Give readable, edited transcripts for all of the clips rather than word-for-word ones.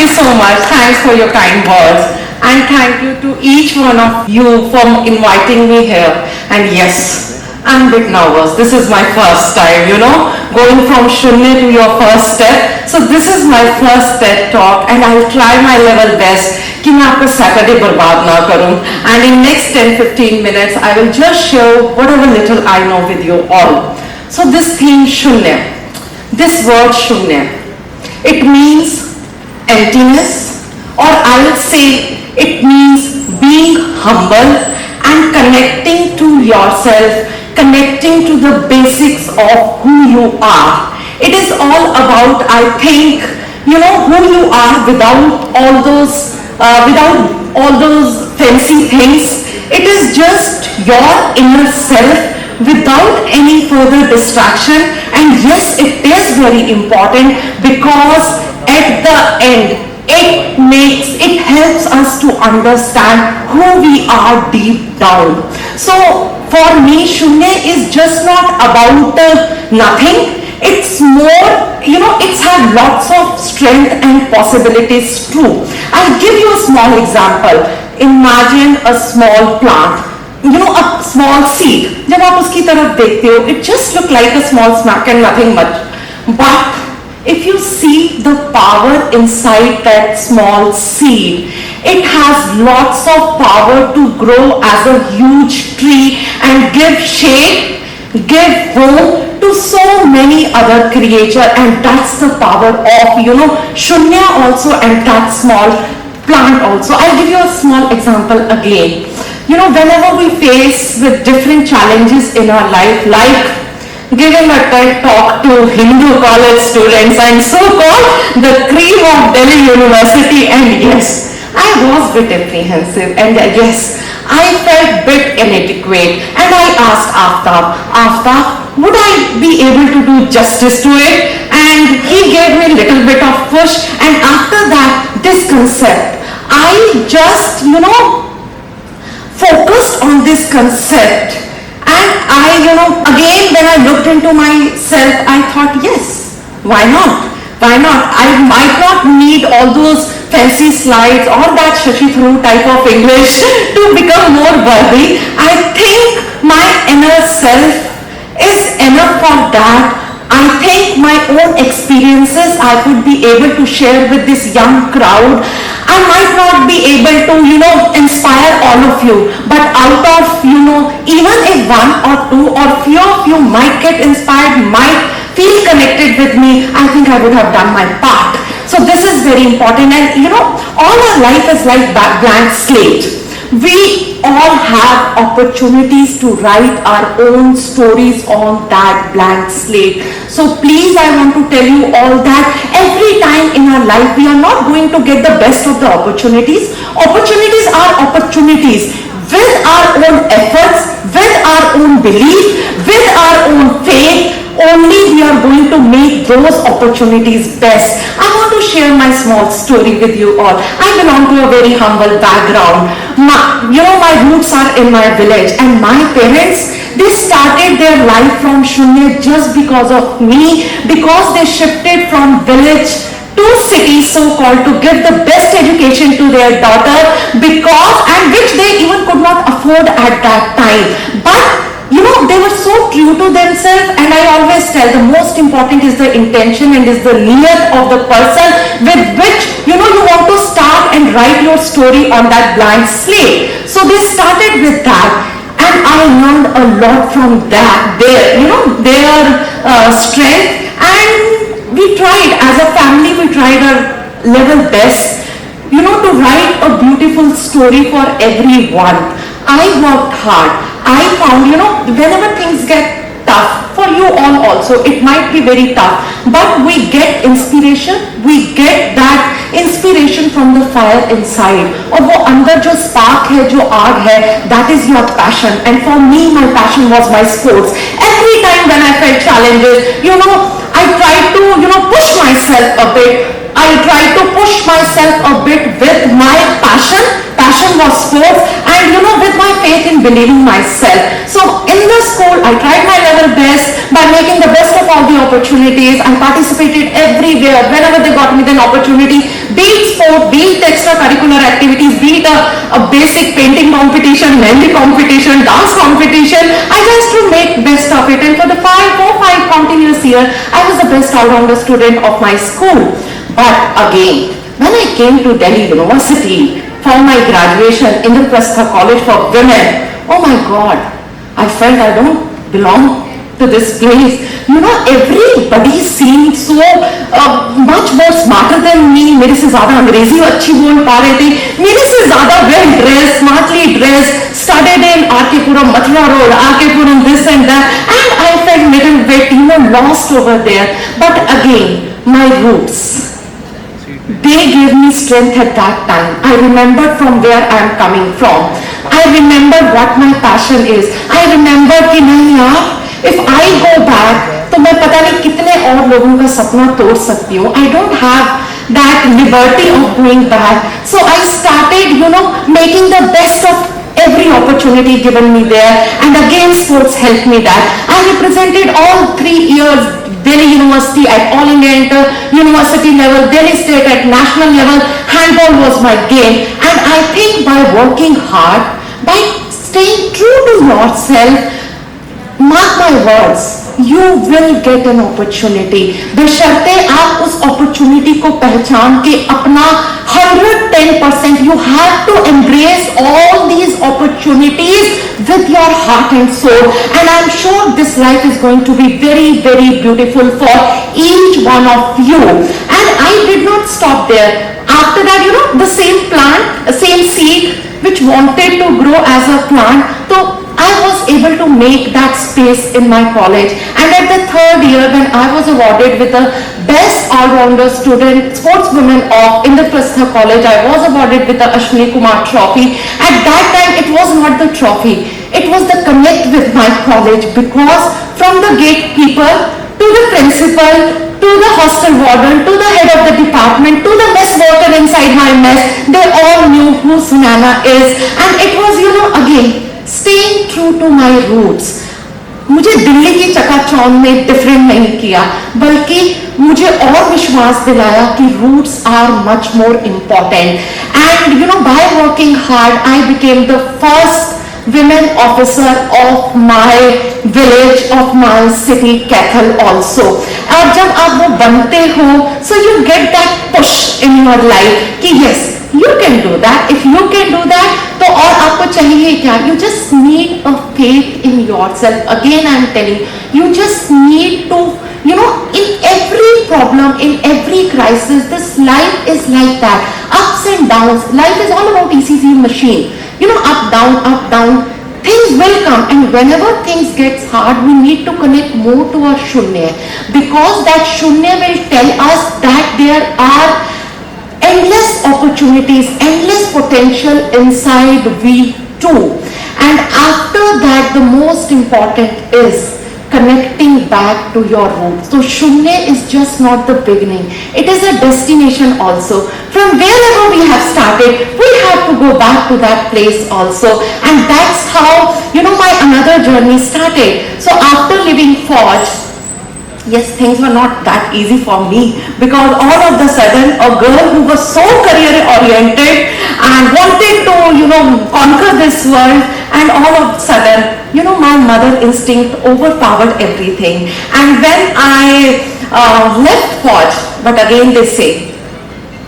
you so much. Thanks for your kind words. And thank you to each one of you for inviting me here. And yes, I'm a bit nervous. This is my first time, going from Shunya to your first step. So this is my first TED talk and I'll try my level best कि मैं आपका Saturday बर्बाद ना करूं. And in next 10-15 minutes, I will just share whatever little I know with you all. So this theme Shunya, this word Shunya, it means emptiness, or I would say it means being humble and connecting to yourself, connecting to the basics of who you are. It is all about, I think, who you are without all those fancy things. It is just your inner self without any further distraction. And yes, it is very important because at the end, it helps us to understand who we are deep down. So for me, Shunya is just not about nothing. It's more, it's had lots of strength and possibilities too. I'll give you a small example. Imagine a small plant, a small seed. जब आप उसकी तरफ देखते हो, it just look like a small smack and nothing much. But if you see the power inside that small seed, it has lots of power to grow as a huge tree and give shade, give home to so many other creatures. And that's the power of, Shunya also, and that small plant also. I'll give you a small example again. Whenever we face with different challenges in our life, like giving a TED talk to Hindu college students and so-called the cream of Delhi University, and yes, I was a bit apprehensive, and yes, I felt a bit inadequate, and I asked Aftab, would I be able to do justice to it? And he gave me a little bit of push, and after that, this concept, I just, focused on this concept. And I, again, when I looked into myself, I thought, yes, why not? Why not? I might not need all those fancy slides or that Shashi Tharoor type of English to become more worthy. I think my inner self is enough for that. I think my own experiences I could be able to share with this young crowd. I might not be able to, inspire all of you, but out of, even if one or two or few of you might get inspired, might feel connected with me, I think I would have done my part. So this is very important. And, all our life is like blank slate. We all have opportunities to write our own stories on that blank slate. So please, I want to tell you all that every time in our life, we are not going to get the best of the opportunities. Opportunities are opportunities. With our own efforts, with our own belief, with our own faith, only we are going to make those opportunities best. I want to share my small story with you all. I belong to a very humble background. My roots are in my village, and my parents, they started their life from Shunya just because of me, because they shifted from village to city, so-called, to give the best education to their daughter, which they even could not afford at that time. But they were so true to themselves, and I always tell the most important is the intention and is the niyat of the person with which you want to start and write your story on that blank slate. So they started with that, and I learned a lot from that, their strength, and we tried as a family, we tried our level best, to write a beautiful story for everyone. I worked hard. I found, whenever things get tough, for you all also, it might be very tough, but we get inspiration, we get that inspiration from the fire inside. और वो अंदर जो spark है, जो आग है, that is your passion. And for me, my passion was my sports. Every time when I felt challenges, I tried to, push myself a bit. I tried to push myself a bit with my passion. Passion was sports, and with my faith in believing myself. So in the school, I tried my level best by making the all the opportunities. I participated everywhere. Whenever they got me an opportunity, be it sport, be it extracurricular activities, be it a basic painting competition, mehndi competition, dance competition, I just to make best of it. And for the 5 continuous years, I was the best all-rounder student of my school. But again, when I came to Delhi University for my graduation, Indraprastha College for Women, oh my God, I felt I don't belong to this place. Everybody seemed so much more smarter than me. मेरे से ज़्यादा अंग्रेजी अच्छी बोल पा रहे थे, मेरे से ज़्यादा well dressed, smartly dressed, studied in R.K. Puram, Mathura Road, R.K. Puram, this and that, and I felt little bit, lost over there. But again, my roots, they gave me strength at that time. I remember from where I am coming from. I remember what my passion is. I remember कि नहीं यार, if I go back, तो मैं पता नहीं कितने और लोगों का सपना तोड़ सकती हूँ. I don't have that liberty of going back. So I started, making the best of every opportunity given me there. And again, sports helped me that. I represented all 3 years. Delhi University at All India University level, Delhi State at national level, handball was my game. And I think by working hard, by staying true to yourself, mark my words, you will get an opportunity. बशर्ते आप उस opportunity को पहचान के अपना 110%, you have to embrace all these opportunities with your heart and soul. And I'm sure this life is going to be very, very beautiful for each one of you. And I did not stop there. After that, the same plant, same seed which wanted to grow as a plant, so I was able to make that space in my college. And at the 3rd year, when I was awarded with the best all-rounder student, sportswoman of Indraprastha College, I was awarded with the Ashwini Kumar Trophy. At that time, it was not the trophy. It was the connect with my college, because from the gatekeeper to the principal, to the hostel warden, to the head of the department, to the mess worker inside my mess, they all knew who Sunana is. And it was, again, staying true to my roots. मुझे दिल्ली की चकाचौंध में different नहीं किया, बल्कि मुझे और विश्वास दिलाया कि roots are much more important. And by working hard, I became the first women officer of my village, of my city, Kathal also. और जब आप वो बनते हो, so you get that push in your life कि yes, you can do that. If you can do that, तो और आपको चाहिए क्या? You just need a faith in yourself. Again, I'm telling you just need to, in every problem, in every crisis, this life is like that. Ups and downs. Life is all about ECG machine. Up, down. Things will come, and whenever things gets hard, we need to connect more to our shunya, because that shunya will tell us that there are endless opportunities, endless potential inside we too. And after that, the most important is connecting back to your roots. So Shunya is just not the beginning. It is a destination also. From wherever we have started, we have to go back to that place also. And that's how, my another journey started. So after leaving Forge, yes, things were not that easy for me, because all of a sudden a girl who was so career oriented and wanted to, conquer this world, and all of a sudden, my mother instinct overpowered everything. And when I left Forge, but again they say,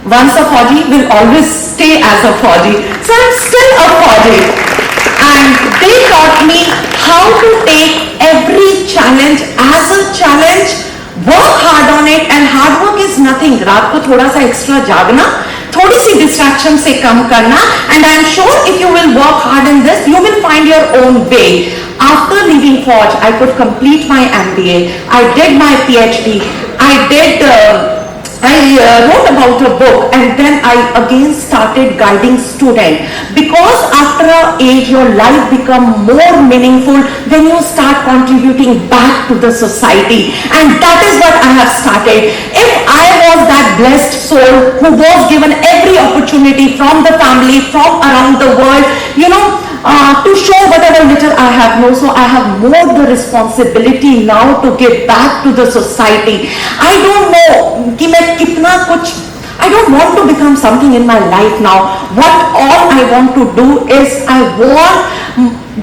once a Fauji will always stay as a Fauji. So I'm still a Fauji. And they taught me how to take every challenge as a challenge, work hard on it, and hard work is nothing. रात को थोड़ा सा extra जागना, थोड़ी सी distraction से कम करना, and I'm sure if you will work hard in this, you will find your own way. After leaving Forge, I could complete my MBA. I did my PhD. I wrote about a book, and then I again started guiding students, because after an age your life become more meaningful when you start contributing back to the society, and that is what I have started. If I was that blessed soul who was given every opportunity from the family, from around the world, to show whatever little I have known, so I have more the responsibility now to give back to the society. I don't know कि मैं कितना कुछ, I don't want to become something in my life now. What all I want to do is I want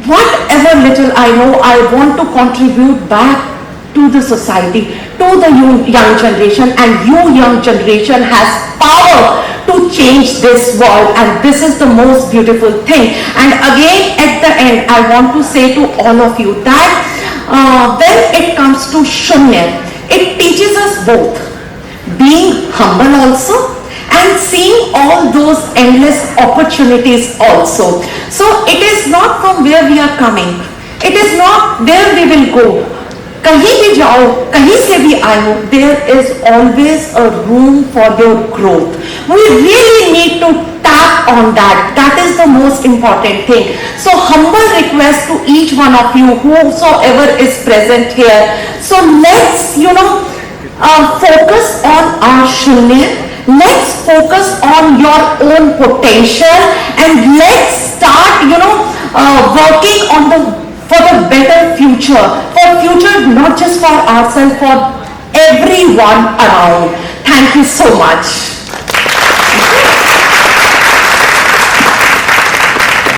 whatever little I know, I want to contribute back to the society, to the young generation, and you young generation has power to change this world, and this is the most beautiful thing. And again at the end I want to say to all of you that when it comes to Shunya, it teaches us both being humble also and seeing all those endless opportunities also. So it is not from where we are coming, it is not where we will go. कहीं भी जाओ, कहीं से भी आए हो, there is always a room for your growth. We really need to tap on that. That is the most important thing. So humble request to each one of you, whosoever is present here. So let's, focus on our Shunya. Let's focus on your own potential, and let's start, working on for the better future, not just for ourselves, for everyone around. Thank you so much.